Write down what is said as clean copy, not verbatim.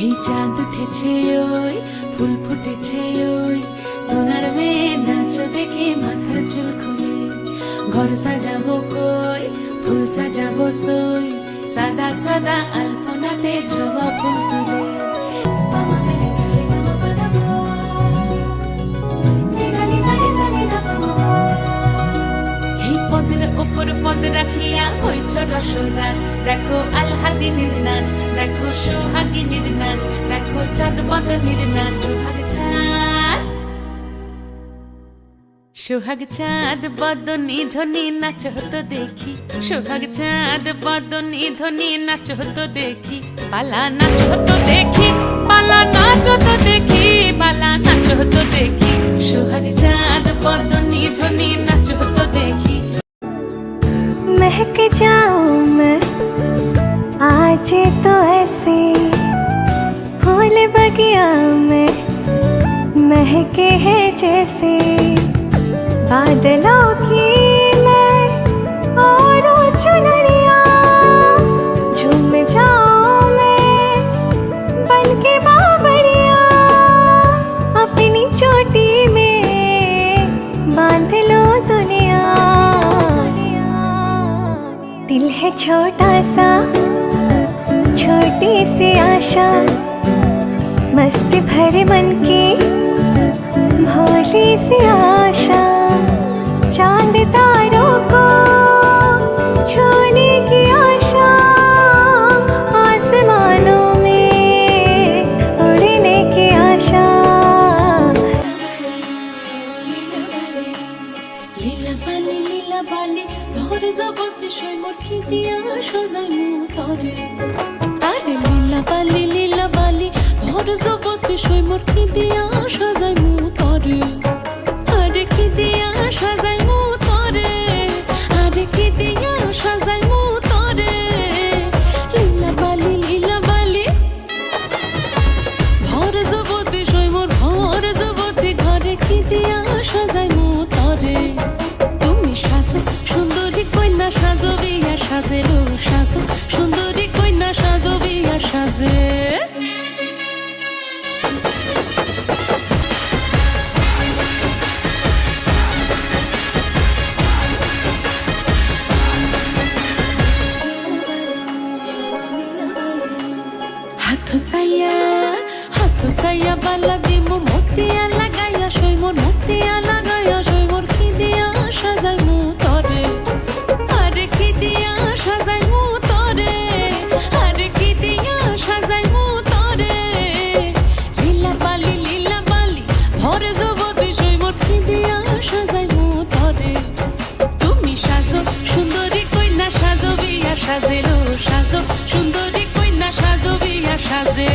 এই চাঁদ উঠেছে ওই ফুল ফুটেছে ওই সোনার মেয়ে নাচ দেখে মাথার চুল খুলে ঘর সাজাবো কই ফুল সাজাবো সই সাদা সাদা আলপনাতে জবা ফুল তুলে এই পদের উপর পদ রাখিয়া হইছ রসরাজ দেখো আলহাদিনের নাচ দেখো সোহাগিনীর নাচ দেখো চাঁদ বদনের নাচ সোহাগ চাঁদ বদনী ধ্বনি নাচ হতো দেখি সোহাগ চাঁদ বদনী ধ্বনি নাচ হতো দেখি পালা নাচ হতো দেখি পালা নাচ হতো দেখি পালা নাচ হতো দেখি সোহাগ চাঁদ বদনী ধ্বনি নাচ হতো দেখি महक जाऊं मैं आज तो ऐसे फूल बगिया में महके हैं जैसे बादलों की मैं और चुनरिया झूम जाऊं मैं बन के बाबरिया अपनी चोटी में बांध लो दुनिया दिल है छोटा सा छोटी सी आशा मस्ती भरे मन की भोली सी आशा चांद तारों को छूने की आशा आसमानों में उड़ने की आशा লীলা বালি ভোর জগৎ সৈমর কি দিয়া সাজাইমু তরে আরে লীলা বালি ভোর জগৎ সৈমর কি দিয়া সাজাইমু তরে আরে কি দিয়া সাজাইমু তরে আরে কি দিয়া সাজাইমু তরে লীলা বালি ভোর জগৎ সৈমর ভোর জগৎ ঘরে কি দিয়া সাজাইমু তরে সুন্দরী কন্যা সাজো বিয়া সাজে লো সাজো সুন্দরী কন্যা সাজো বিয়া সাজে হাত সাইয়া বালা দিমু মতিয়া লাগাইয়া সইমোর মতিয়া লাগাইয়া সইমোর কি দিয়া সাজাইমু তরে আরে কি দিয়া সাজাইমু তরে আরে কি দিয়া সাজাইমু তরে লীলা বালি ভরে জগতে সইমোর কি দিয়া সাজাইমু তরে তুমি সাজো সুন্দরী কন্যা সাজো বিয়া সাজে লো সাজো সুন্দরী কন্যা সাজো বিয়া সাজে